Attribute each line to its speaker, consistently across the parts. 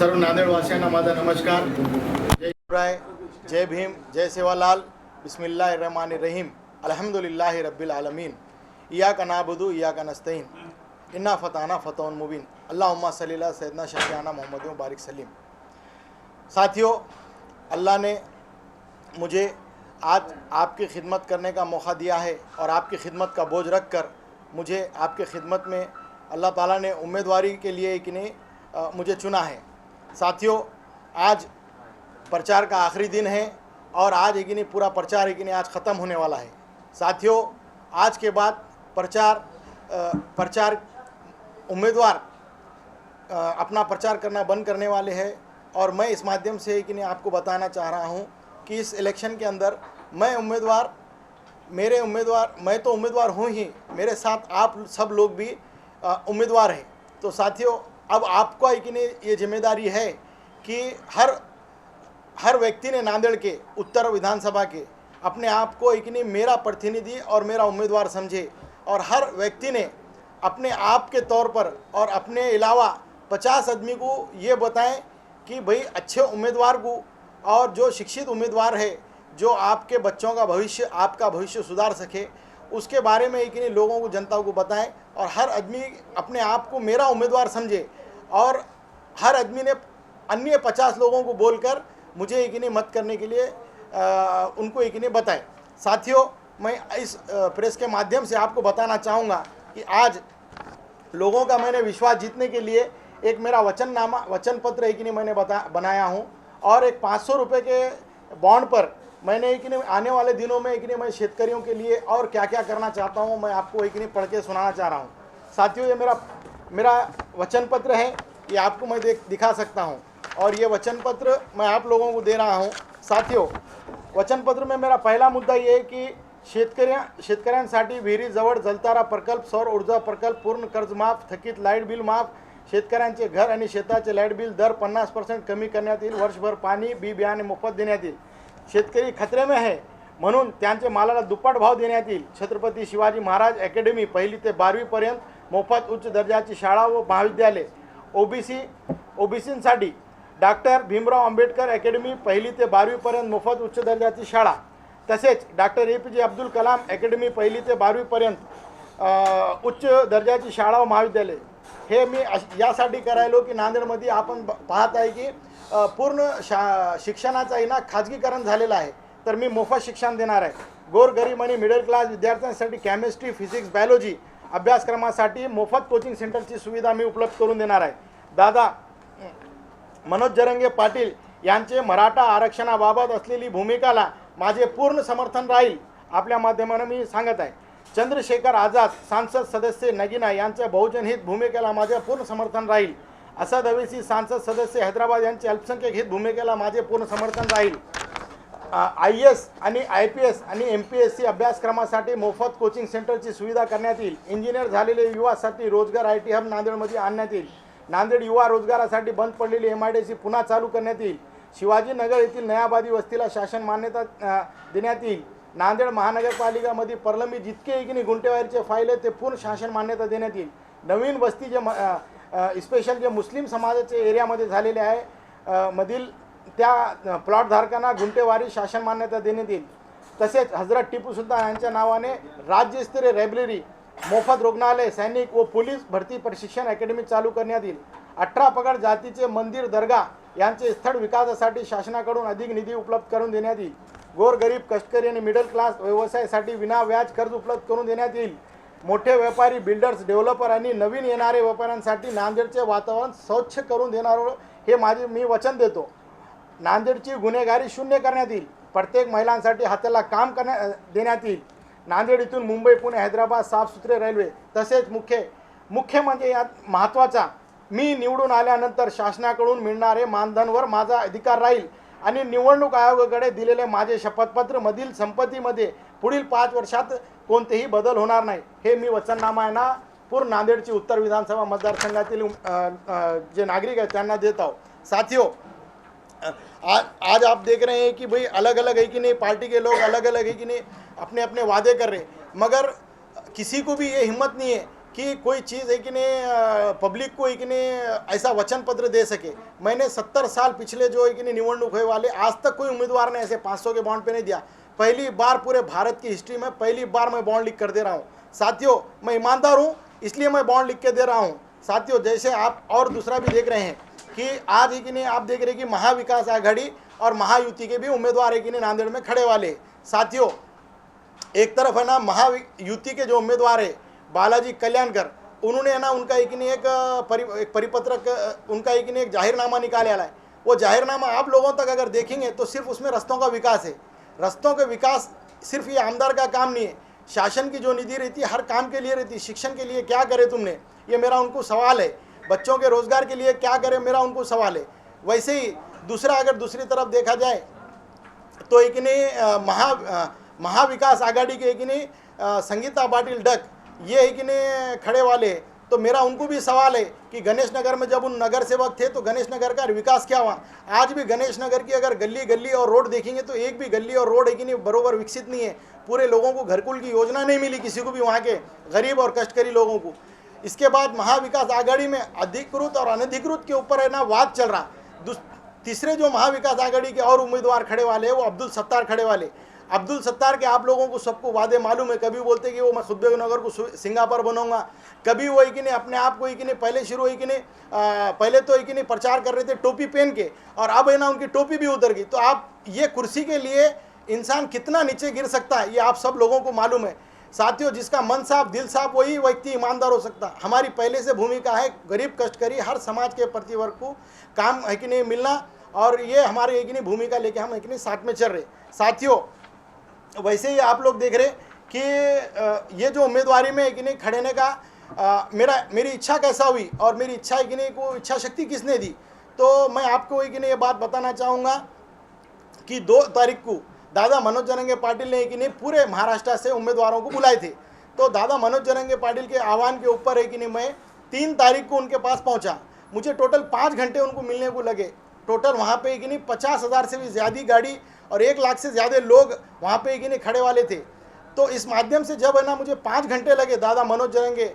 Speaker 1: सर्व नांदेडवासियांना माझा नमस्कार. जय शिवराय, जय भीम, जय सेवालाल. बिस्मिल्लाहिर्रहमानिर्रहीम. अल्हम्दुलिल्लाहि रब्बिल आलमीन. इय्याका नअबुदु इय्याका नस्तईन. इन्ना फताना फतहुन मुबीन. अल्लाहुम्मा सल्लि अला सय्यदना शफीअना मोहम्मद व बारिक सलीम. साथियों, अल्लाह ने मुझे आज आपकी खिदमत करने का मौका दिया है और आपकी खिदमत का बोझ रख कर मुझे आपकी खिदमत में अल्लाह ताला ने उम्मीदवारी के लिए कि नहीं मुझे चुना है. साथियों, आज प्रचार का आखिरी दिन है और आज है कि नहीं पूरा प्रचार है कि नहीं आज ख़त्म होने वाला है. साथियों, आज के बाद प्रचार उम्मीदवार अपना प्रचार करना बंद करने वाले हैं और मैं इस माध्यम से कि नहीं आपको बताना चाह रहा हूं कि इस इलेक्शन के अंदर मैं तो उम्मीदवार हूं ही, मेरे साथ आप सब लोग भी उम्मीदवार हैं. तो साथियों, अब आपको है कि नहीं ये जिम्मेदारी है कि हर व्यक्ति ने नांदेड़ के उत्तर विधानसभा के अपने आप को है कि नहीं मेरा प्रतिनिधि और मेरा उम्मीदवार समझे और हर व्यक्ति ने अपने आप के तौर पर और अपने अलावा 50 आदमी को ये बताएं कि भाई अच्छे उम्मीदवार को और जो शिक्षित उम्मीदवार है जो आपके बच्चों का भविष्य आपका भविष्य सुधार सके उसके बारे में कि नहीं लोगों को जनता को बताएं और हर आदमी अपने आप को मेरा उम्मीदवार समझे और हर आदमी ने अन्य 50 लोगों को बोलकर मुझे कि नहीं मत करने के लिए उनको कि नहीं बताएं. साथियों, मैं इस प्रेस के माध्यम से आपको बताना चाहूँगा कि आज लोगों का मैंने विश्वास जीतने के लिए एक मेरा वचन पत्र है कि नहीं मैंने बनाया हूँ और एक 500 रुपये के बॉन्ड पर मैंने कि नहीं आने वाले दिनों में कि नहीं मैं शेतकरियों के लिए और क्या क्या करना चाहता हूँ मैं आपको एक नहीं पढ़ के सुनाना चाह रहा हूँ. साथियों, ये मेरा वचन पत्र है, ये आपको मैं दिखा सकता हूँ और ये वचन पत्र मैं आप लोगों को दे रहा हूँ. साथियों, वचन पत्र में मेरा पहला मुद्दा ये है कि शेतकऱ्यांसाठी विहिरी जवळ जलतारा प्रकल्प, सौर ऊर्जा प्रकल्प, पूर्ण कर्ज माफ, थकीत लाईट बिल माफ, शेतकऱ्यांचे घर आणि शेताचे लाईट बिल दर 50% कमी करण्यात येईल, वर्षभर पाणी बी बियाणे मोफत देण्यात येईल, शेतकरी खतरे में है म्हणून त्यांचे मालाला दुप्पट भाव देण्यात येईल, छत्रपती शिवाजी महाराज अकॅडमी 1ली ते 12वी पर्यंत मोफत उच्च दर्जाची शाळा व महाविद्यालय, ओबीसींसाठी डॉक्टर भीमराव आंबेडकर अकॅडमी 1ली ते 12वी पर्यंत मोफत उच्च दर्जाची शाळा, तसेच doctor APJ Abdul Kalam academy 1ली ते 12वी पर्यंत उच्च दर्जाची शाळा व महाविद्यालय. हे मी यासाठी करायलो की नांदेडमध्ये आपण पाहत आहे की पूर्ण शिक्षणाचा आहे ना खाजगीकरण झालेला आहे, तर मी मोफत शिक्षण देणार आहे. गोरगरीब आणि मिडल क्लास विद्यार्थ्यांसाठी केमिस्ट्री, फिजिक्स, बायोलॉजी अभ्यासक्रमासाठी मोफत कोचिंग सेंटरची सुविधा मी उपलब्ध करून देणार आहे. दादा मनोज जरंगे पाटील यांचे मराठा आरक्षणाबाबत असलेली भूमिकाला माझे पूर्ण समर्थन राहील आपल्या माध्यमाने मी सांगत आहे. चंद्रशेखर आझाद सांसद सदस्य नगीना यांच्या बहुजन हित भूमिकेला माझे पूर्ण समर्थन राहील. असद अवैसी सांसद सदस्य हैदराबाद यांचे अल्पसंख्याक हित भूमिकेला माझे पूर्ण समर्थन राहील. IAS आणि IPS आणि MPSC अभ्यासक्रमासाठी मोफत कोचिंग सेंटरची सुविधा करण्यात येईल. इंजिनियर झालेले युवासाठी रोजगार IT हब नांदेडमध्ये आणण्यात येईल. नांदेड युवा रोजगारासाठी बंद पडलेली MIDC पुन्हा चालू करण्यात येईल. शिवाजीनगर येथील नयाबादी वस्तीला शासन मान्यता देण्यात येईल. नांदेड महानगरपालिकामध्ये प्रलंबित जितके की गुंठेवारीचे फाईल आहे ते पूर्ण शासन मान्यता देण्यात येईल. नवीन वस्ती जे स्पेशल जे मुस्लिम समाजाचे एरियामध्ये झालेले आहे मधील त्या प्लॉटधारकांना गुंठेवारी शासन मान्यता देण्यात येईल. तसेच हजरत टिपू सुलतान यांच्या नावाने राज्यस्तरीय लायब्ररी, मोफत रुग्णालय, सैनिक व पोलीस भरती प्रशिक्षण अकॅडमी चालू करण्यात येईल. 18 पगड जातीचे मंदिर, दर्गा यांचे स्थळ विकासासाठी शासनाकडून अधिक निधी उपलब्ध करून देण्यात येईल. गोरगरीब, कष्टकरी आणि मिडल क्लास व्यवसायासाठी विना व्याज कर्ज उपलब्ध करून देण्यात येईल. मोठे व्यापारी, बिल्डर्स, डेव्हलपर आणि नवीन येणारे व्यापाऱ्यांसाठी नांदेडचे वातावरण स्वच्छ करून देणार हे मी वचन देतो. नांदेडची गुन्हेगारी शून्य करण्यात येईल. प्रत्येक महिलांसाठी हाताला काम देण्यात येईल. नांदेड इथून मुंबई, पुणे, हैदराबाद साफसुथरे रेल्वे. तसेच मुख्य म्हणजे यात महत्त्वाचा, मी निवडून आल्यानंतर शासनाकडून मिळणारे मानधनवर माझा अधिकार राहील आणि निवडणूक आयोगाकडे दिलेले माझे शपथपत्र मधील संपत्तीमध्ये पुढील 5 वर्षात कोणतेही बदल होणार नाही हे मी वचननामा आहे ना पूर्ण नांदेडची उत्तर विधानसभा मतदारसंघातील जे नागरिक आहेत त्यांना देत आहो. साथियों, आज आप देख रहे हैं कि भाई अलग अलग है कि नहीं पार्टी के लोग अलग अलग है कि नहीं अपने अपने वादे कर रहे हैं, मगर किसी को भी ये हिम्मत नहीं है कि कोई चीज़ है कि नहीं पब्लिक को है कि नहीं ऐसा वचन पत्र दे सके। मैंने 70 साल पिछले जो है कि नहीं निवडणूक हुए वाले आज तक कोई उम्मीदवार ने ऐसे 500 के बॉन्ड पे नहीं दिया। पहली बार पूरे भारत की हिस्ट्री में पहली बार मैं बॉन्ड लिख कर दे रहा हूँ। साथियों, मैं ईमानदार हूँ इसलिए मैं बॉन्ड लिख के दे रहा हूँ। साथियों, जैसे आप और दूसरा भी देख रहे हैं कि आज है कि नहीं आप देख रहे हैं कि महाविकास आघाड़ी और महायुति के भी उम्मीदवार है कि नहीं नांदेड़ में खड़े वाले। साथियों, एक तरफ है ना महायुति के जो उम्मीदवार है बालाजी कल्याणकर, उन्होंने है ना उनका एक नहीं एक परिपत्रक उनका एक नहीं एक जाहिरनामा निकाले है। वो जाहिरनामा आप लोगों तक अगर देखेंगे तो सिर्फ उसमें रस्तों का विकास है। रस्तों के विकास सिर्फ ये आमदार का काम नहीं है, शासन की जो निधि रहती है हर काम के लिए रहती है। शिक्षण के लिए क्या करे तुमने, ये मेरा उनको सवाल है। बच्चों के रोजगार के लिए क्या करे, मेरा उनको सवाल है। वैसे ही दूसरा अगर दूसरी तरफ देखा जाए तो एक नहीं महाविकास आघाड़ी के एक नहीं संगीता पाटिल डक, ये है कि नहीं खड़े वाले। तो मेरा उनको भी सवाल है कि गणेश नगर में जब उन नगर सेवक थे तो गणेश नगर का विकास क्या हुआ। आज भी गणेश नगर की अगर गली गली और रोड देखेंगे तो एक भी गली और रोड है कि नहीं बरोबर विकसित नहीं है। पूरे लोगों को घरकुल की योजना नहीं मिली किसी को भी, वहाँ के गरीब और कष्टकरी लोगों को। इसके बाद महाविकास आघाड़ी में अधिकृत और अनधिकृत के ऊपर है ना वाद चल रहा। तीसरे जो महाविकास आघाड़ी के और उम्मीदवार खड़े वाले हैं वो अब्दुल सत्तार खड़े वाले। अब्दुल सत्तार के आप लोगों को सबको वादे मालूम है। कभी बोलते कि वो मैं खुद नगर को सिंगापुर बनाऊंगा, कभी वो कि नहीं अपने आप को कि नहीं पहले शुरू हुई कि नहीं पहले तो कि नहीं प्रचार कर रहे थे टोपी पहन के, और अब है ना उनकी टोपी भी उतर गई। तो आप ये कुर्सी के लिए इंसान कितना नीचे गिर सकता है ये आप सब लोगों को मालूम है। साथियों, जिसका मन साफ दिल साफ वही व्यक्ति ईमानदार हो सकता है। हमारी पहले से भूमिका है गरीब कष्टकरी हर समाज के प्रतिवर्ग को काम है कि नहीं मिलना, और ये हमारी एक नहीं भूमिका लेके हम एक नहीं साथ में चल रहे। साथियों, वैसे ही आप लोग देख रहे कि ये जो उम्मीदवारी में कि नहीं खड़ेने का मेरी इच्छा कैसा हुई और मेरी इच्छा है कि नहीं को इच्छा शक्ति किसने दी। तो मैं आपको कि नहीं ये बात बताना चाहूँगा कि 2 तारीख को दादा मनोज जरंगे पाटिल ने कि नहीं पूरे महाराष्ट्र से उम्मीदवारों को बुलाए थे। तो दादा मनोज जरंगे पाटिल के आह्वान के ऊपर है कि नहीं मैं 3 तारीख को उनके पास पहुँचा। मुझे टोटल 5 घंटे उनको मिलने को लगे। टोटल वहाँ पे कि नहीं 50,000 से भी ज़्यादा गाड़ी और 1 लाख से ज़्यादा लोग वहाँ पे कि नहीं खड़े वाले थे। तो इस माध्यम से जब है ना मुझे 5 घंटे लगे दादा मनोज जरंगे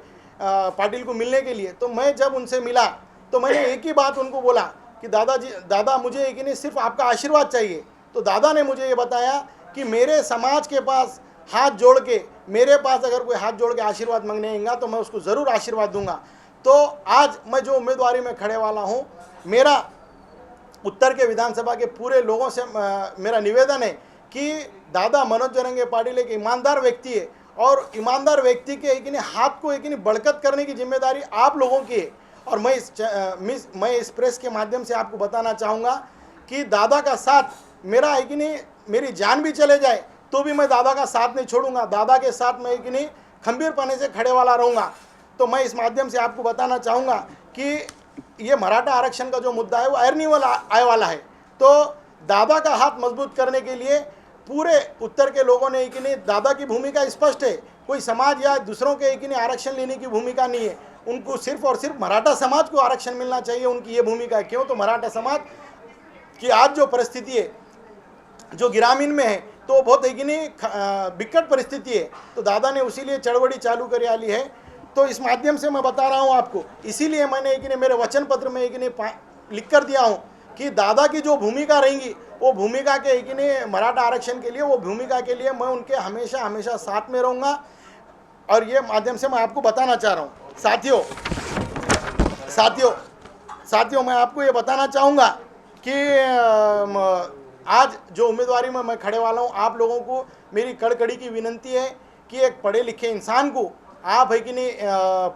Speaker 1: पाटिल को मिलने के लिए, तो मैं जब उनसे मिला तो मैंने एक ही बात उनको बोला कि दादा मुझे कि नहीं सिर्फ आपका आशीर्वाद चाहिए। तो दादा ने मुझे ये बताया कि मेरे समाज के पास हाथ जोड़ के, मेरे पास अगर कोई हाथ जोड़ के आशीर्वाद मांगने आएगा तो मैं उसको ज़रूर आशीर्वाद दूंगा। तो आज मैं जो उम्मीदवारी में खड़े वाला हूँ, मेरा उत्तर के विधानसभा के पूरे लोगों से मेरा निवेदन है कि दादा मनोज जरंगे पाटिल एक ईमानदार व्यक्ति है, और ईमानदार व्यक्ति के एक हाथ को एक बरकत करने की जिम्मेदारी आप लोगों की है। और मैं इस प्रेस के माध्यम से आपको बताना चाहूँगा कि दादा का साथ मेरा है कि नहीं, मेरी जान भी चले जाए तो भी मैं दादा का साथ नहीं छोड़ूंगा। दादा के साथ मैं कि नहीं खंबीरपने से खड़े वाला रहूँगा। तो मैं इस माध्यम से आपको बताना चाहूँगा कि ये मराठा आरक्षण का जो मुद्दा है वो अयरनीवल आए वाला है। तो दादा का हाथ मजबूत करने के लिए पूरे उत्तर के लोगों ने कि नहीं, दादा की भूमिका स्पष्ट है। कोई समाज या दूसरों के कि नहीं आरक्षण लेने की भूमिका नहीं है। उनको सिर्फ और सिर्फ मराठा समाज को आरक्षण मिलना चाहिए, उनकी ये भूमिका है। क्यों? तो मराठा समाज की आज जो परिस्थिति है, जो ग्रामीण में है, तो बहुत है कि नहीं विकट परिस्थिति है। तो दादा ने उसीलिए चळवळी चालू कर ली है। तो इस माध्यम से मैं बता रहा हूँ आपको, इसीलिए मैंने एक नहीं मेरे वचन पत्र में एक नहीं लिख कर दिया हूँ कि दादा की जो भूमिका रहेंगी वो भूमिका के एक नहीं मराठा आरक्षण के लिए, वो भूमिका के लिए मैं उनके हमेशा हमेशा साथ में रहूँगा। और ये माध्यम से मैं आपको बताना चाह रहा हूँ। साथियों मैं आपको ये बताना चाहूँगा कि आज जो उम्मीदवारी में मैं खड़े वाला हूँ, आप लोगों को मेरी कड़कड़ी की विनती है कि एक पढ़े लिखे इंसान को आप है कि नहीं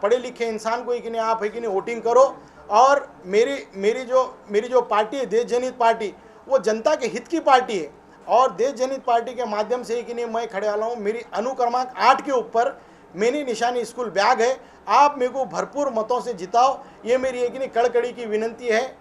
Speaker 1: पढ़े लिखे इंसान को कि नहीं आप है कि नहीं वोटिंग करो। और मेरी जो पार्टी है देश जनहित पार्टी, वो जनता के हित की पार्टी है। और देश जनहित पार्टी के माध्यम से कि नहीं मैं खड़े वाला हूँ। मेरी अनुक्रमांक 8 के ऊपर मेरी निशानी स्कूल बैग है। आप मेरे को भरपूर मतों से जिताओ, ये मेरी एक नहीं कड़कड़ी की विनती है।